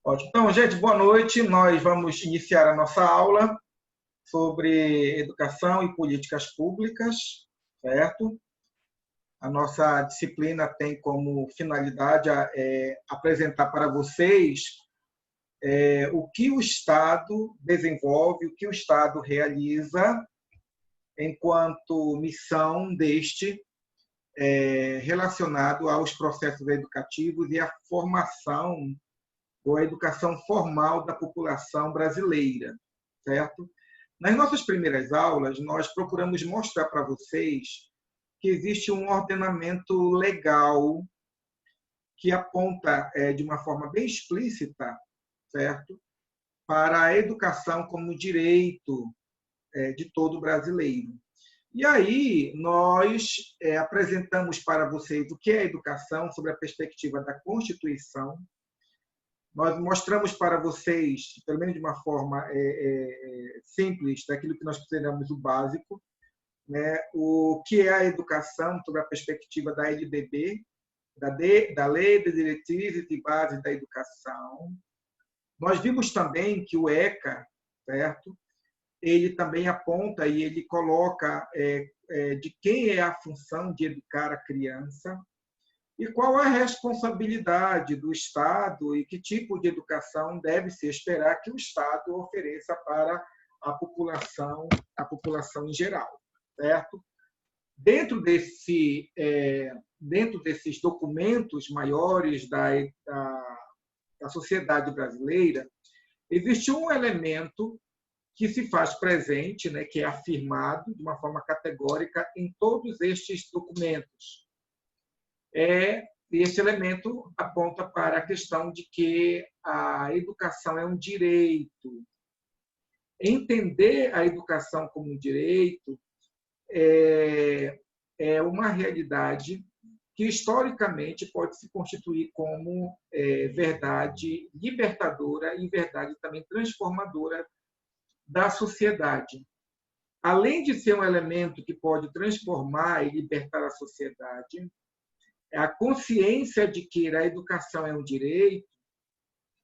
Ótimo. Então, gente, boa noite. Nós vamos iniciar a nossa aula sobre educação e políticas públicas, certo? A nossa disciplina tem como finalidade apresentar para vocês o que o Estado desenvolve, o que o Estado realiza enquanto missão deste relacionado aos processos educativos e à formação ou a educação formal da população brasileira, certo? Nas nossas primeiras aulas, nós procuramos mostrar para vocês que existe um ordenamento legal que aponta de uma forma bem explícita, certo? Para a educação como direito de todo brasileiro. E aí, nós apresentamos para vocês o que é a educação sob a perspectiva da Constituição. Nós mostramos para vocês, pelo menos de uma forma simples, daquilo que nós consideramos o básico, né, o que é a educação sob a perspectiva da LDB, da Lei de Diretrizes e Bases da Educação. Nós vimos também que o ECA, certo? Ele também aponta e ele coloca de quem é a função de educar a criança, e qual a responsabilidade do Estado e que tipo de educação deve se esperar que o Estado ofereça para a população em geral, certo? Dentro desses documentos maiores da sociedade brasileira, existe um elemento que se faz presente, né, que é afirmado de uma forma categórica em todos estes documentos. Esse elemento aponta para a questão de que a educação é um direito. Entender a educação como um direito é uma realidade que, historicamente, pode se constituir como verdade libertadora e verdade também transformadora da sociedade. Além de ser um elemento que pode transformar e libertar a sociedade, a consciência de que a educação é um direito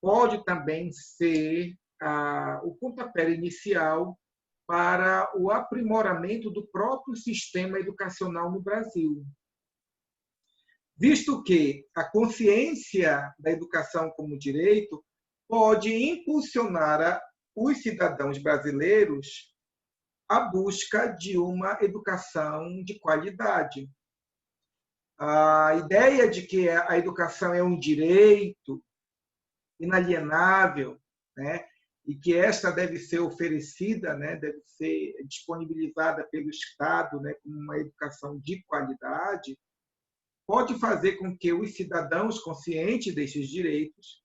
pode também ser o pontapé inicial para o aprimoramento do próprio sistema educacional no Brasil. Visto que a consciência da educação como direito pode impulsionar os cidadãos brasileiros à busca de uma educação de qualidade. A ideia de que a educação é um direito inalienável, né, e que esta deve ser oferecida, né, deve ser disponibilizada pelo Estado, né, como uma educação de qualidade, pode fazer com que os cidadãos conscientes desses direitos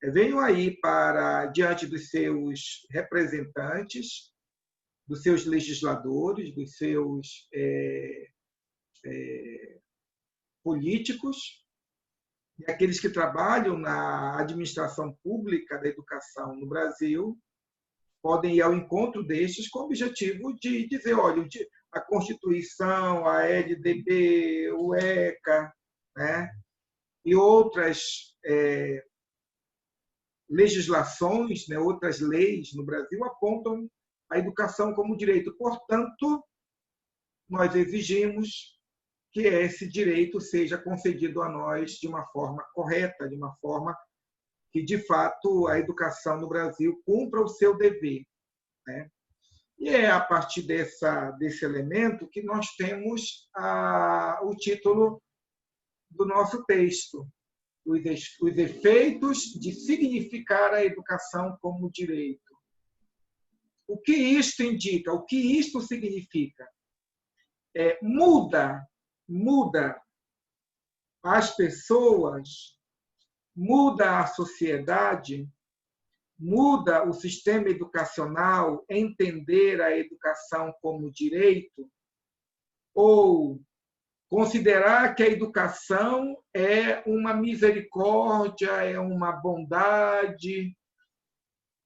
venham aí para diante dos seus representantes, dos seus legisladores, dos seus políticos e aqueles que trabalham na administração pública da educação no Brasil podem ir ao encontro destes com o objetivo de dizer, olha, a Constituição, a LDB, o ECA, né, e outras legislações, né, outras leis no Brasil apontam a educação como direito. Portanto, nós exigimos que esse direito seja concedido a nós de uma forma correta, de uma forma que, de fato, a educação no Brasil cumpra o seu dever, né? E é a partir desse elemento que nós temos o título do nosso texto, os efeitos de significar a educação como direito. O que isto indica? O que isto significa? Muda as pessoas, muda a sociedade, muda o sistema educacional entender a educação como direito, ou considerar que a educação é uma misericórdia, é uma bondade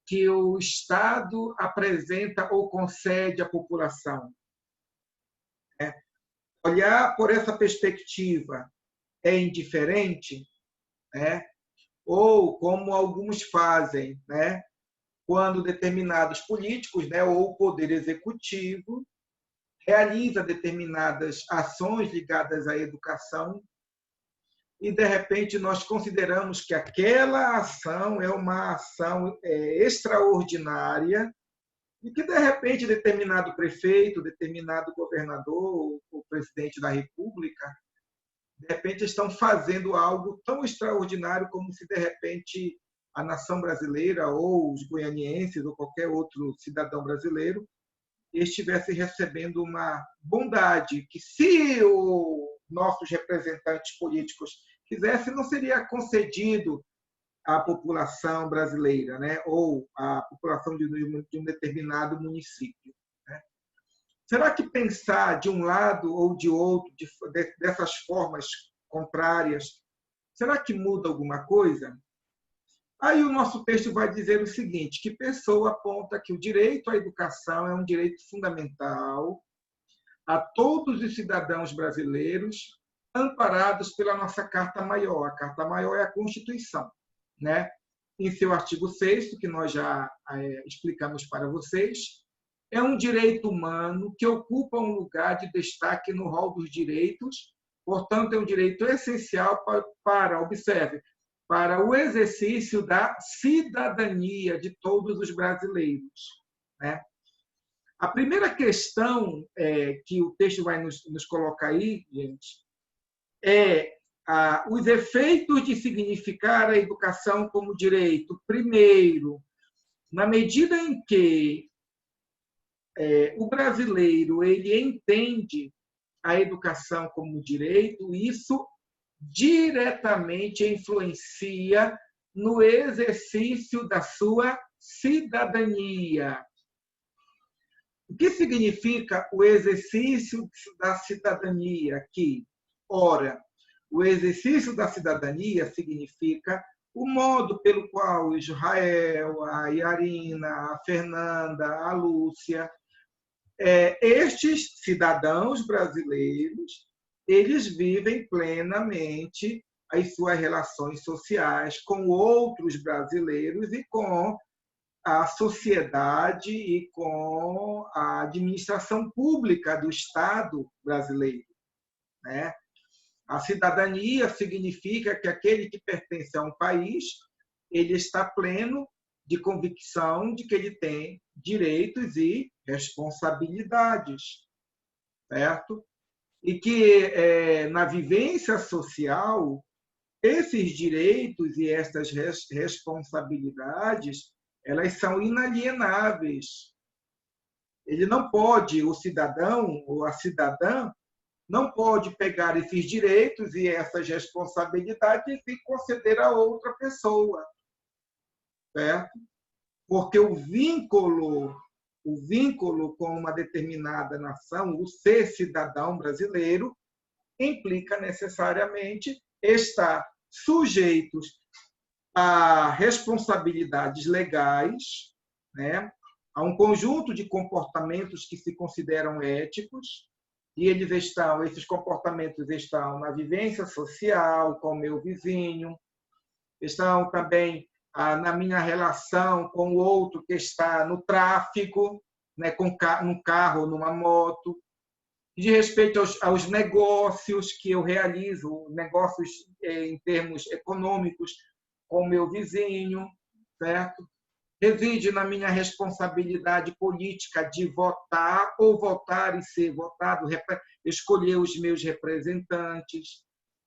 que o Estado apresenta ou concede à população. Olhar por essa perspectiva é indiferente, né? ou como alguns fazem, né? Quando determinados políticos, né, ou o poder executivo realiza determinadas ações ligadas à educação e, de repente, nós consideramos que aquela ação é uma ação extraordinária e que, de repente, determinado prefeito, determinado governador ou presidente da República, de repente, estão fazendo algo tão extraordinário como se, de repente, a nação brasileira ou os goianienses ou qualquer outro cidadão brasileiro estivesse recebendo uma bondade que, se os nossos representantes políticos quisessem, não seria concedido à população brasileira, né? Ou à população de um determinado município. Né? Será que pensar de um lado ou de outro, dessas formas contrárias, será que muda alguma coisa? Aí o nosso texto vai dizer o seguinte, que Pessoa aponta que o direito à educação é um direito fundamental a todos os cidadãos brasileiros, amparados pela nossa Carta Maior. A Carta Maior é a Constituição, né? Em seu artigo 6º, que nós já explicamos para vocês, é um direito humano que ocupa um lugar de destaque no rol dos direitos, portanto, é um direito essencial observe, para o exercício da cidadania de todos os brasileiros. Né? A primeira questão que o texto vai nos colocar aí, gente, é os efeitos de significar a educação como direito. Primeiro, na medida em que o brasileiro ele entende a educação como direito, isso diretamente influencia no exercício da sua cidadania. O que significa o exercício da cidadania aqui? Ora, o exercício da cidadania significa o modo pelo qual o Israel, a Yarina, a Fernanda, a Lúcia, estes cidadãos brasileiros, eles vivem plenamente as suas relações sociais com outros brasileiros e com a sociedade e com a administração pública do Estado brasileiro. Né? A cidadania significa que aquele que pertence a um país, ele está pleno de convicção de que ele tem direitos e responsabilidades, certo? E que, na vivência social, esses direitos e estas responsabilidades, elas são inalienáveis. Ele não pode, o cidadão ou a cidadã, não pode pegar esses direitos e essas responsabilidades e conceder a outra pessoa, certo? Porque o vínculo com uma determinada nação, o ser cidadão brasileiro, implica necessariamente estar sujeitos a responsabilidades legais, né? A um conjunto de comportamentos que se consideram éticos, e esses comportamentos estão na vivência social com o meu vizinho, estão também na minha relação com o outro que está no tráfico, né, num carro ou numa moto, de respeito aos negócios que eu realizo, negócios em termos econômicos com o meu vizinho, certo? Reside na minha responsabilidade política de votar ou votar e ser votado, escolher os meus representantes,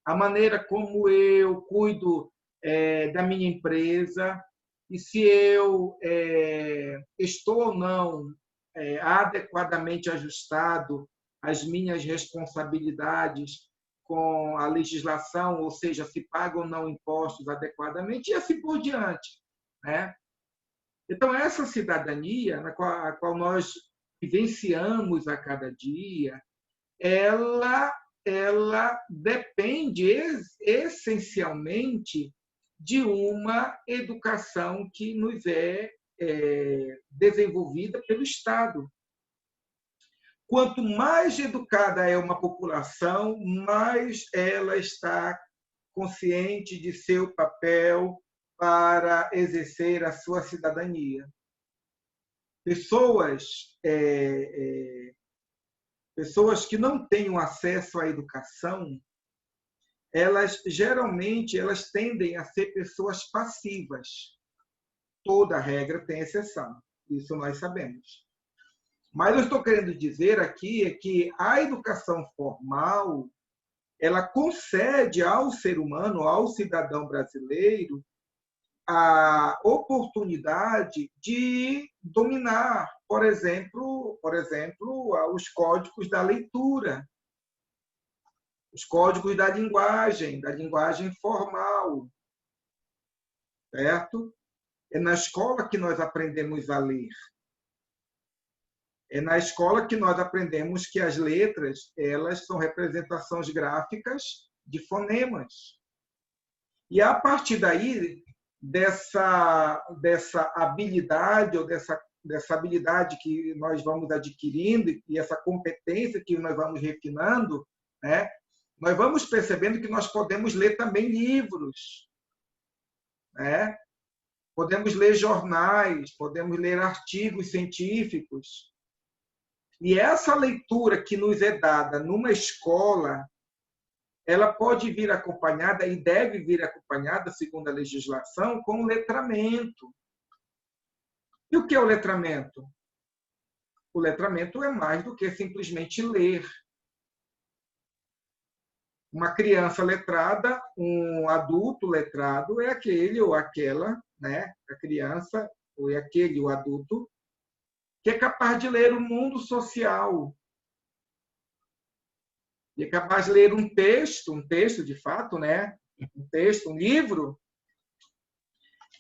a maneira como eu cuido da minha empresa e se eu estou ou não adequadamente ajustado às minhas responsabilidades com a legislação, ou seja, se pagam ou não impostos adequadamente, e assim por diante. Né? Então, essa cidadania, a qual nós vivenciamos a cada dia, ela depende essencialmente de uma educação que nos é desenvolvida pelo Estado. Quanto mais educada é uma população, mais ela está consciente de seu papel para exercer a sua cidadania. Pessoas que não têm acesso à educação, geralmente elas tendem a ser pessoas passivas. Toda regra tem exceção, isso nós sabemos. Mas eu estou querendo dizer aqui é que a educação formal, ela concede ao ser humano, ao cidadão brasileiro, a oportunidade de dominar, por exemplo, os códigos da leitura, os códigos da linguagem formal, certo? É na escola que nós aprendemos a ler. É na escola que nós aprendemos que as letras, elas são representações gráficas de fonemas. E a partir daí, dessa habilidade, ou dessa habilidade que nós vamos adquirindo e essa competência que nós vamos refinando, né, nós vamos percebendo que nós podemos ler também livros, né? Podemos ler jornais, podemos ler artigos científicos. E essa leitura que nos é dada numa escola, ela pode vir acompanhada e deve vir acompanhada, segundo a legislação, com letramento. E o que é o letramento? O letramento é mais do que simplesmente ler. Uma criança letrada, um adulto letrado é aquele ou aquela, né? A criança ou é aquele o adulto que é capaz de ler o mundo social. E é capaz de ler um texto de fato, né? Um livro.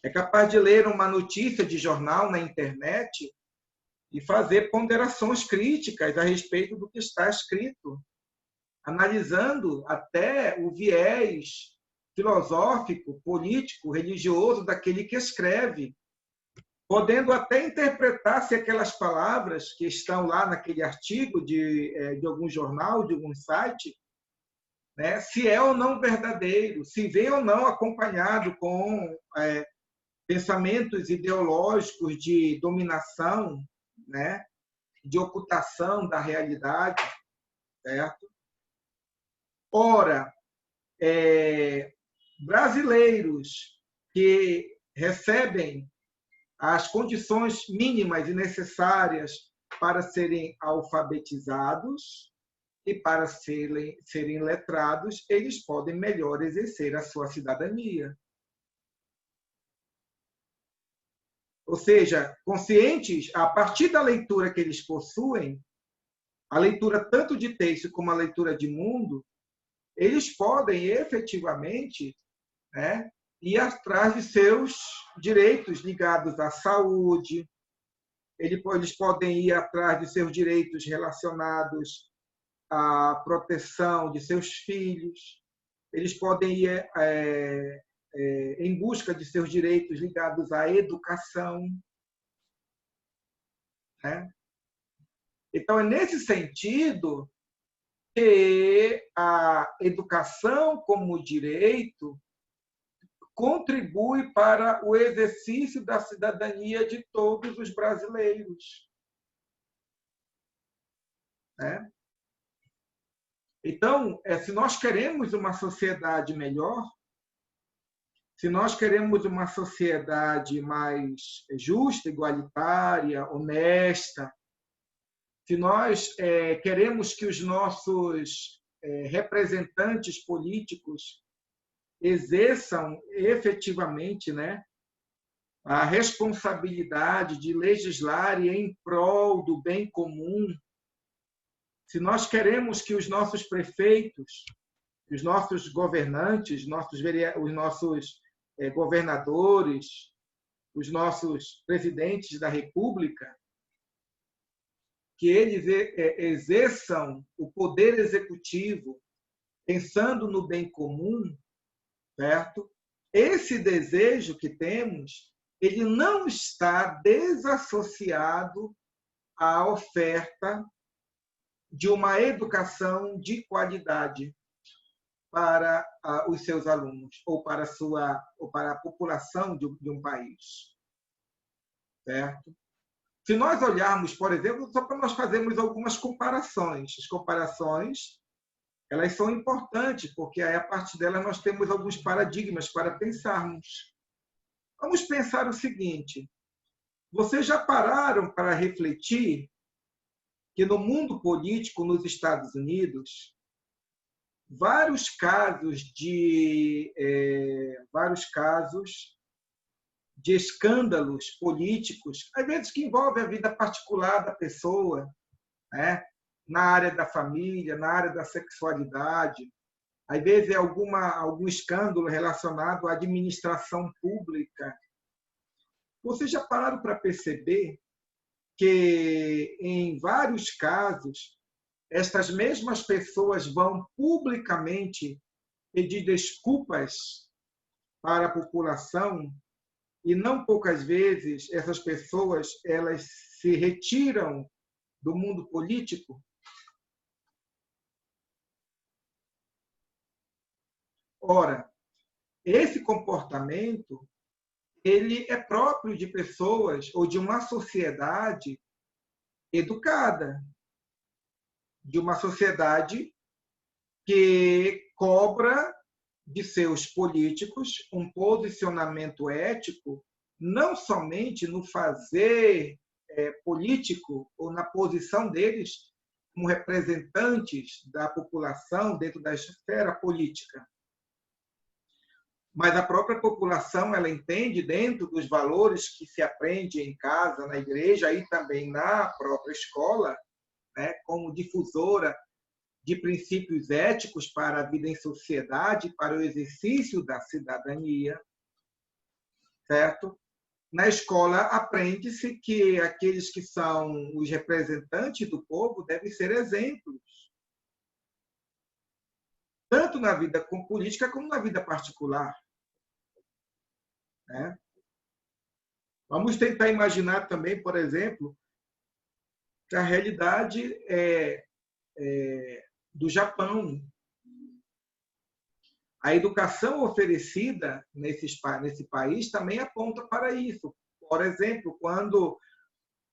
É capaz de ler uma notícia de jornal na internet e fazer ponderações críticas a respeito do que está escrito, analisando até o viés filosófico, político, religioso daquele que escreve, podendo até interpretar se aquelas palavras que estão lá naquele artigo de algum jornal, de algum site, né, se é ou não verdadeiro, se vem ou não acompanhado com pensamentos ideológicos de dominação, né, de ocultação da realidade, certo? Ora, brasileiros que recebem as condições mínimas e necessárias para serem alfabetizados e para serem letrados, eles podem melhor exercer a sua cidadania. Ou seja, conscientes, a partir da leitura que eles possuem, a leitura tanto de texto como a leitura de mundo, eles podem efetivamente, né, ir atrás de seus direitos ligados à saúde, eles podem ir atrás de seus direitos relacionados à proteção de seus filhos, eles podem ir em busca de seus direitos ligados à educação, né? Então, é nesse sentido que a educação como direito contribui para o exercício da cidadania de todos os brasileiros, né? Então, se nós queremos uma sociedade melhor, se nós queremos uma sociedade mais justa, igualitária, honesta, se nós queremos que os nossos representantes políticos exerçam efetivamente, né, a responsabilidade de legislar em prol do bem comum, se nós queremos que os nossos prefeitos, os nossos governantes, os nossos governadores, os nossos presidentes da República, que eles exerçam o poder executivo pensando no bem comum, certo? Esse desejo que temos, ele não está desassociado à oferta de uma educação de qualidade. para os seus alunos ou para a população de um país, certo? Se nós olharmos, por exemplo, só para nós fazermos algumas comparações, as comparações elas são importantes porque aí a partir delas nós temos alguns paradigmas para pensarmos. Vamos pensar o seguinte: vocês já pararam para refletir que no mundo político nos Estados Unidos vários casos de escândalos políticos, às vezes que envolvem a vida particular da pessoa, né? Na área da família, na área da sexualidade, às vezes é algum escândalo relacionado à administração pública. Vocês já pararam para perceber que, em vários casos, estas mesmas pessoas vão publicamente pedir desculpas para a população e não poucas vezes essas pessoas elas se retiram do mundo político? Ora, esse comportamento ele é próprio de pessoas ou de uma sociedade educada, de uma sociedade que cobra de seus políticos um posicionamento ético, não somente no fazer político ou na posição deles como representantes da população dentro da esfera política, mas a própria população ela entende dentro dos valores que se aprende em casa, na igreja e também na própria escola, né, como difusora de princípios éticos para a vida em sociedade, para o exercício da cidadania, certo? Na escola aprende-se que aqueles que são os representantes do povo devem ser exemplos, tanto na vida política como na vida particular. Né? Vamos tentar imaginar também, por exemplo, que a realidade do Japão. A educação oferecida nesse país também aponta para isso. Por exemplo, quando,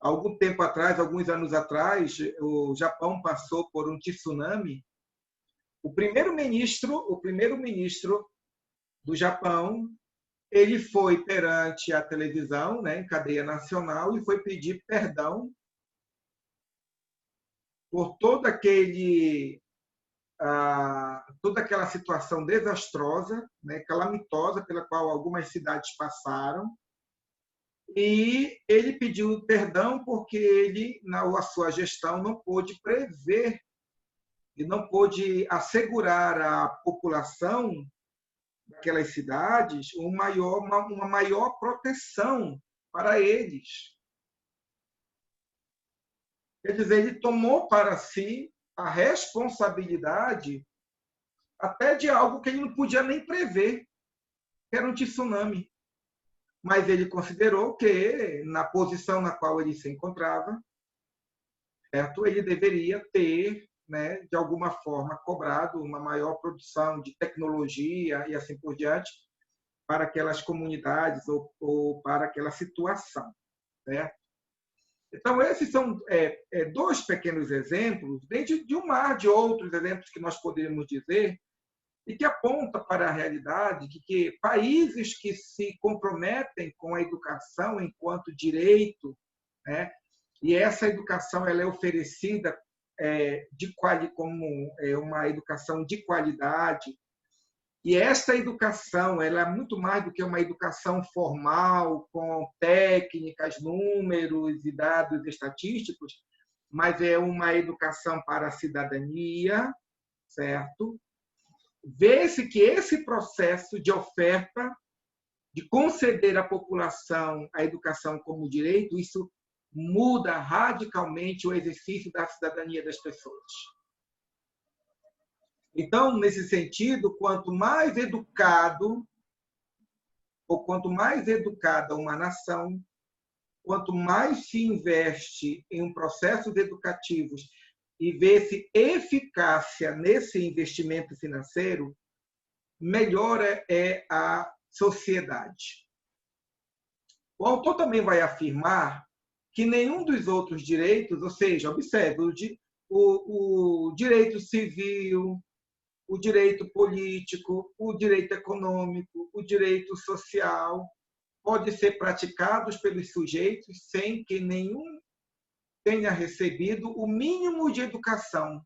algum tempo atrás, alguns anos atrás, o Japão passou por um tsunami, o primeiro-ministro do Japão ele foi perante a televisão, né, em cadeia nacional, e foi pedir perdão por toda aquela situação desastrosa, né, calamitosa, pela qual algumas cidades passaram. E ele pediu perdão porque ele, na sua gestão, não pôde prever e não pôde assegurar à população daquelas cidades uma maior proteção para eles. Quer dizer, ele tomou para si a responsabilidade até de algo que ele não podia nem prever, que era um tsunami. Mas ele considerou que, na posição na qual ele se encontrava, certo? Ele deveria ter, né, de alguma forma, cobrado uma maior produção de tecnologia e assim por diante para aquelas comunidades ou para aquela situação. Certo? Então, esses são dois pequenos exemplos, dentro de um mar de outros exemplos que nós poderíamos dizer, e que aponta para a realidade de que países que se comprometem com a educação enquanto direito, né, e essa educação ela é oferecida como uma educação de qualidade, e esta educação ela é muito mais do que uma educação formal, com técnicas, números e dados estatísticos, mas é uma educação para a cidadania, certo? Vê-se que esse processo de oferta, de conceder à população a educação como direito, isso muda radicalmente o exercício da cidadania das pessoas. Então, nesse sentido, quanto mais educado ou quanto mais educada uma nação, quanto mais se investe em processos educativos e vê-se eficácia nesse investimento financeiro, melhor é a sociedade. O autor também vai afirmar que nenhum dos outros direitos, ou seja, observe, o direito civil, o direito político, o direito econômico, o direito social, pode ser praticados pelos sujeitos sem que nenhum tenha recebido o mínimo de educação.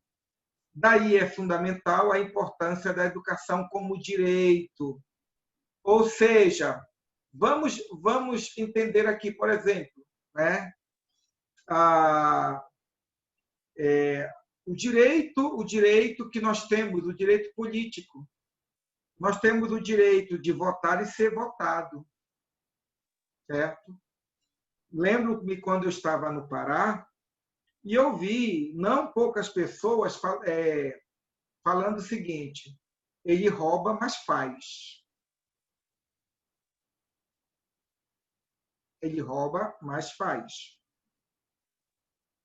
Daí é fundamental a importância da educação como direito. Ou seja, vamos entender aqui, por exemplo, né? O direito que nós temos, o direito político. Nós temos o direito de votar e ser votado, certo? Lembro-me quando eu estava no Pará e eu vi não poucas pessoas falando o seguinte: ele rouba, mas faz. Ele rouba, mas faz.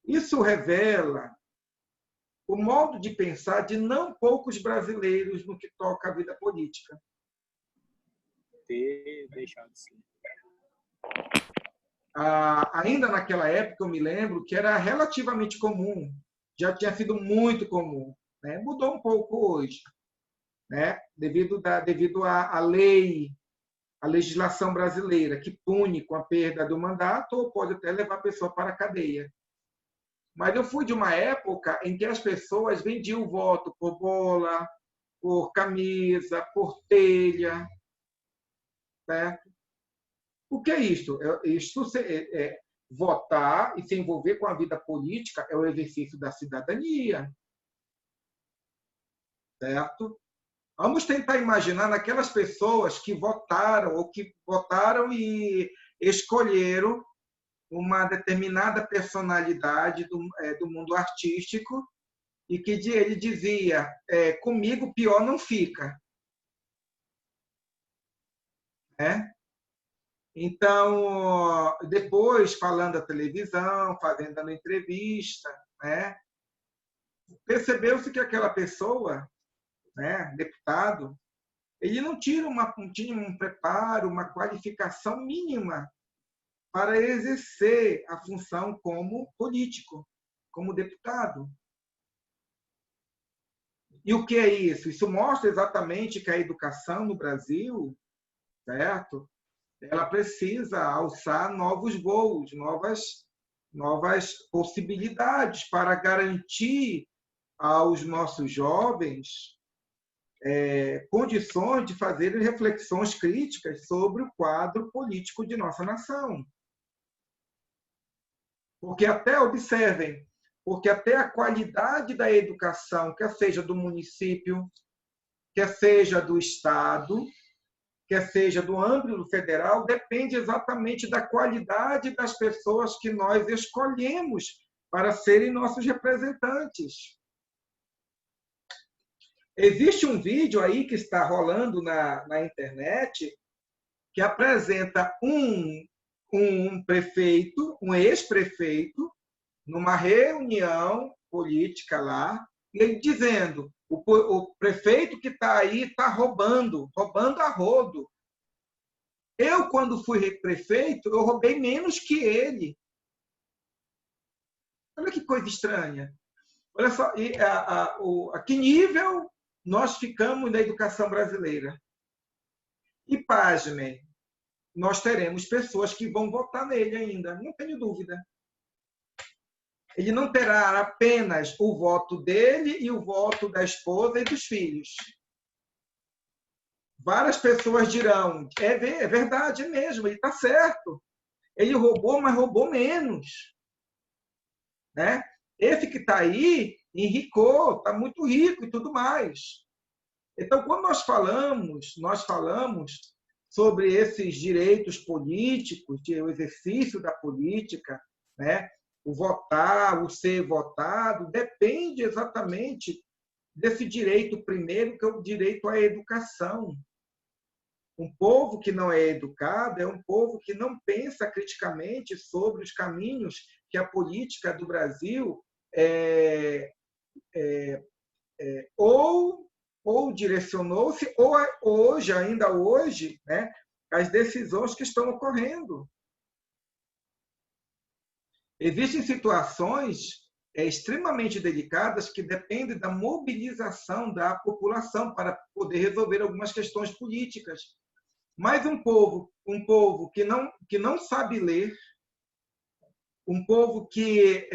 Isso revela o modo de pensar de não poucos brasileiros no que toca à vida política. Ter deixado de ser. Ainda naquela época, eu me lembro que era relativamente comum, já tinha sido muito comum, né? Mudou um pouco hoje, né? Devido à lei, à legislação brasileira, que pune com a perda do mandato ou pode até levar a pessoa para a cadeia. Mas eu fui de uma época em que as pessoas vendiam o voto por bola, por camisa, por telha, certo? O que é isto? Votar e se envolver com a vida política é o exercício da cidadania, certo? Vamos tentar imaginar naquelas pessoas que votaram e escolheram uma determinada personalidade do mundo artístico e que ele dizia: comigo pior não fica, né? Então, depois, falando da televisão, fazendo entrevista, né, percebeu-se que aquela pessoa, né, deputado, ele não tinha um preparo, uma qualificação mínima para exercer a função como político, como deputado. E o que é isso? Isso mostra exatamente que a educação no Brasil, certo? Ela precisa alçar novos voos, novas possibilidades para garantir aos nossos jovens condições de fazerem reflexões críticas sobre o quadro político de nossa nação. Porque observem, porque até a qualidade da educação, quer seja do município, quer seja do Estado, quer seja do âmbito federal, depende exatamente da qualidade das pessoas que nós escolhemos para serem nossos representantes. Existe um vídeo aí que está rolando na internet que apresenta um prefeito, um ex-prefeito, numa reunião política lá, ele dizendo: o prefeito que está aí está roubando a rodo. Eu, quando fui prefeito, eu roubei menos que ele. Olha que coisa estranha. Olha só, a que nível nós ficamos na educação brasileira. E, pasmem, nós teremos pessoas que vão votar nele ainda, não tenho dúvida. Ele não terá apenas o voto dele e o voto da esposa e dos filhos. Várias pessoas dirão: é verdade mesmo, ele está certo. Ele roubou, mas roubou menos. Né? Esse que está aí enricou, está muito rico e tudo mais. Então, quando nós falamos sobre esses direitos políticos, o exercício da política, né? O votar, o ser votado, depende exatamente desse direito primeiro, que é o direito à educação. Um povo que não é educado é um povo que não pensa criticamente sobre os caminhos que a política do Brasil ou ou direcionou-se, ou hoje, ainda hoje, né, as decisões que estão ocorrendo. Existem situações extremamente delicadas que dependem da mobilização da população para poder resolver algumas questões políticas. Mas um povo que não sabe ler, um povo que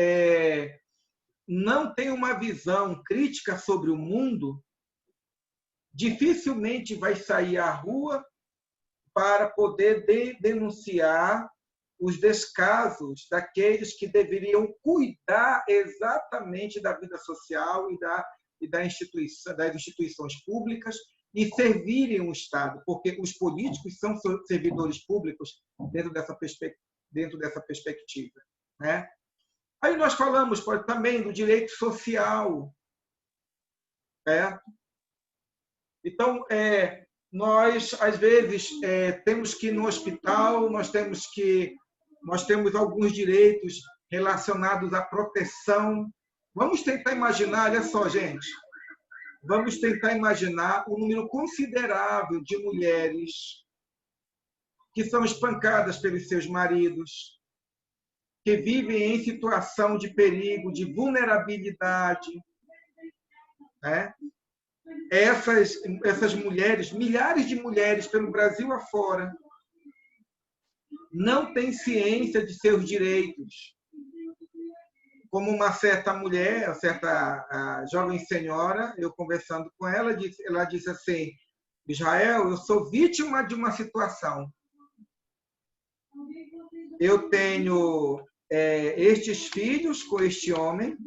não tem uma visão crítica sobre o mundo, dificilmente vai sair à rua para poder denunciar os descasos daqueles que deveriam cuidar exatamente da vida social e das instituições públicas e servirem o Estado, porque os políticos são servidores públicos dentro dessa perspectiva, né? Aí nós falamos também do direito social, certo? Então, nós, às vezes, temos que ir no hospital, nós temos alguns direitos relacionados à proteção. Vamos tentar imaginar, olha só, gente, vamos tentar imaginar um número considerável de mulheres que são espancadas pelos seus maridos, que vivem em situação de perigo, de vulnerabilidade, né? Essas mulheres, milhares de mulheres pelo Brasil afora, não têm ciência de seus direitos. Como uma certa mulher, uma certa jovem senhora, eu conversando com ela disse assim: Israel, eu sou vítima de uma situação. Eu tenho estes filhos com este homem,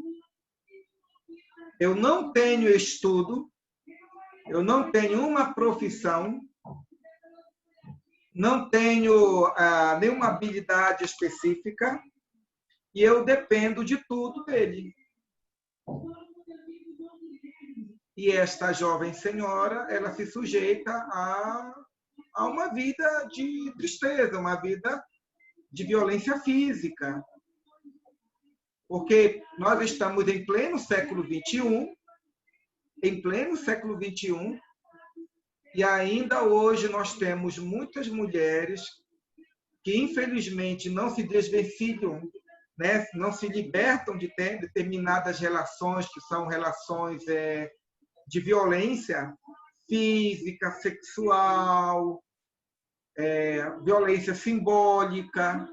eu não tenho estudo, eu não tenho uma profissão, não tenho nenhuma habilidade específica e eu dependo de tudo dele. E esta jovem senhora, ela se sujeita a uma vida de tristeza, uma vida de violência física. Porque nós estamos em pleno século XXI, e ainda hoje nós temos muitas mulheres que, infelizmente, não se desvencilham, né? Não se libertam de ter determinadas relações que são relações de violência física, sexual, violência simbólica,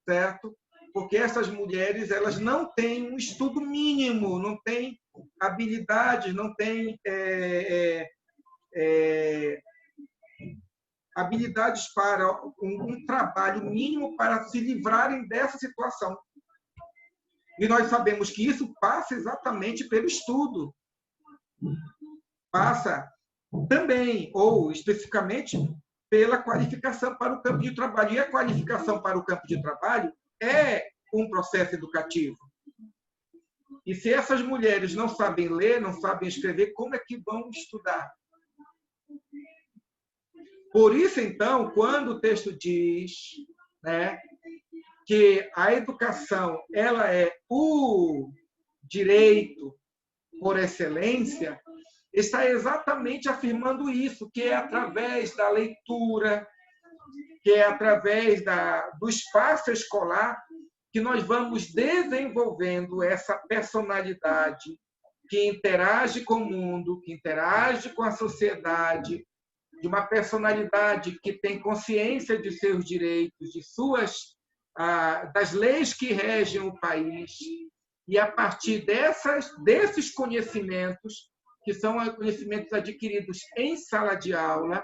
certo? Porque essas mulheres, elas não têm um estudo mínimo, não têm habilidades, não têm habilidades para um trabalho mínimo para se livrarem dessa situação. E nós sabemos que isso passa exatamente pelo estudo. Passa também, ou especificamente, pela qualificação para o campo de trabalho. E a qualificação para o campo de trabalho é um processo educativo. E se essas mulheres não sabem ler, não sabem escrever, como é que vão estudar? Por isso, então, quando o texto diz, né, que a educação ela é o direito por excelência, está exatamente afirmando isso, que é através da leitura, que é através do espaço escolar que nós vamos desenvolvendo essa personalidade que interage com o mundo, que interage com a sociedade, de uma personalidade que tem consciência de seus direitos, das leis que regem o país, e a partir desses conhecimentos, que são conhecimentos adquiridos em sala de aula,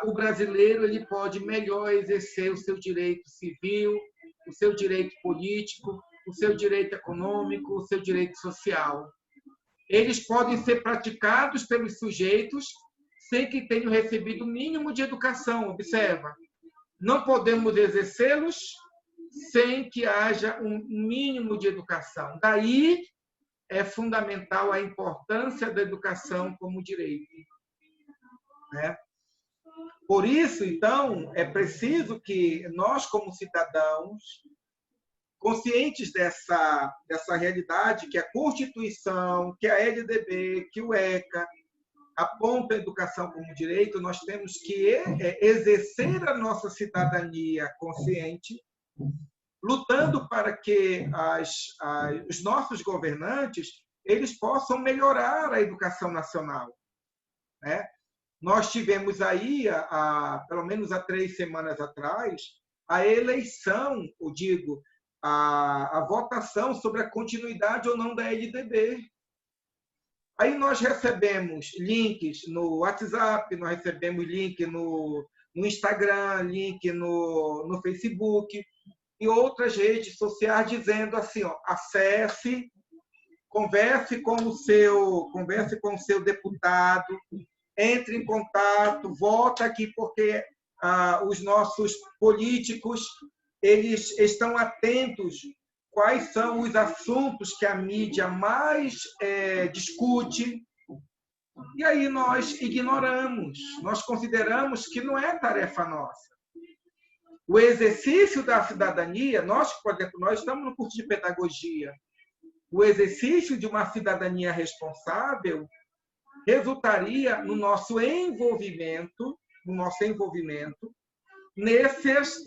o brasileiro ele pode melhor exercer o seu direito civil, o seu direito político, o seu direito econômico, o seu direito social. Eles podem ser praticados pelos sujeitos sem que tenham recebido o mínimo de educação. Observa, não podemos exercê-los sem que haja um mínimo de educação. Daí é fundamental a importância da educação como direito, né? Por isso, então, é preciso que nós, como cidadãos, conscientes dessa realidade, que a Constituição, que a LDB, que o ECA, aponta a educação como direito, nós temos que exercer a nossa cidadania consciente, lutando para que os nossos governantes eles possam melhorar a educação nacional, né? Nós tivemos aí, pelo menos há 3 semanas atrás, a eleição, a votação sobre a continuidade ou não da LDB. Aí nós recebemos links no WhatsApp, nós recebemos link no Instagram, link no Facebook e outras redes sociais dizendo assim, ó, acesse, converse com o seu deputado, entre em contato, vota aqui, porque os nossos políticos eles estão atentos quais são os assuntos que a mídia mais discute. E aí nós ignoramos, nós consideramos que não é tarefa nossa. O exercício da cidadania, por exemplo, nós estamos no curso de pedagogia, o exercício de uma cidadania responsável resultaria no nosso envolvimento nessas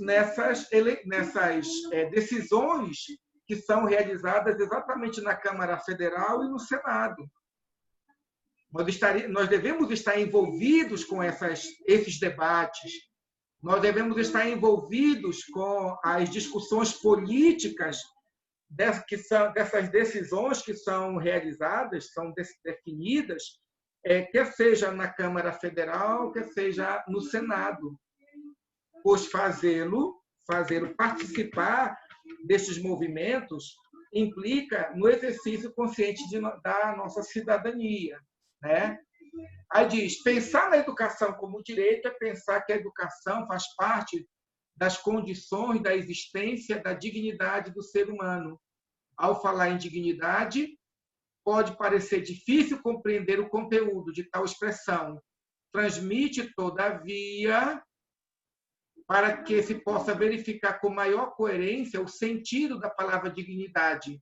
decisões que são realizadas exatamente na Câmara Federal e no Senado. Nós devemos estar envolvidos com esses debates, nós devemos estar envolvidos com as discussões políticas dessas decisões que são realizadas, são definidas, quer seja na Câmara Federal, quer seja no Senado, pois fazê-lo participar desses movimentos implica no exercício consciente da nossa cidadania, né? Aí diz, pensar na educação como direito é pensar que a educação faz parte das condições da existência da dignidade do ser humano. Ao falar em dignidade, pode parecer difícil compreender o conteúdo de tal expressão. Transmite, todavia, para que se possa verificar com maior coerência o sentido da palavra dignidade.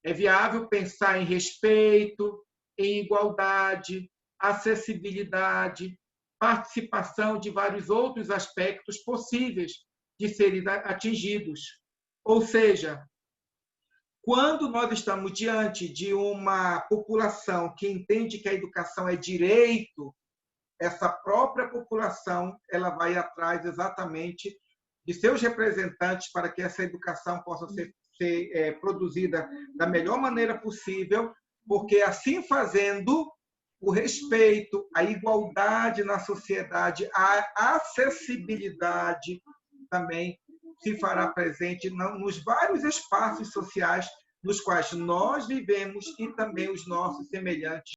É viável pensar em respeito, em igualdade, acessibilidade, participação de vários outros aspectos possíveis de serem atingidos. Ou seja, quando nós estamos diante de uma população que entende que a educação é direito, essa própria população ela vai atrás exatamente de seus representantes para que essa educação possa ser produzida da melhor maneira possível, porque assim fazendo, o respeito, a igualdade na sociedade, a acessibilidade também se fará presente nos vários espaços sociais nos quais nós vivemos e também os nossos semelhantes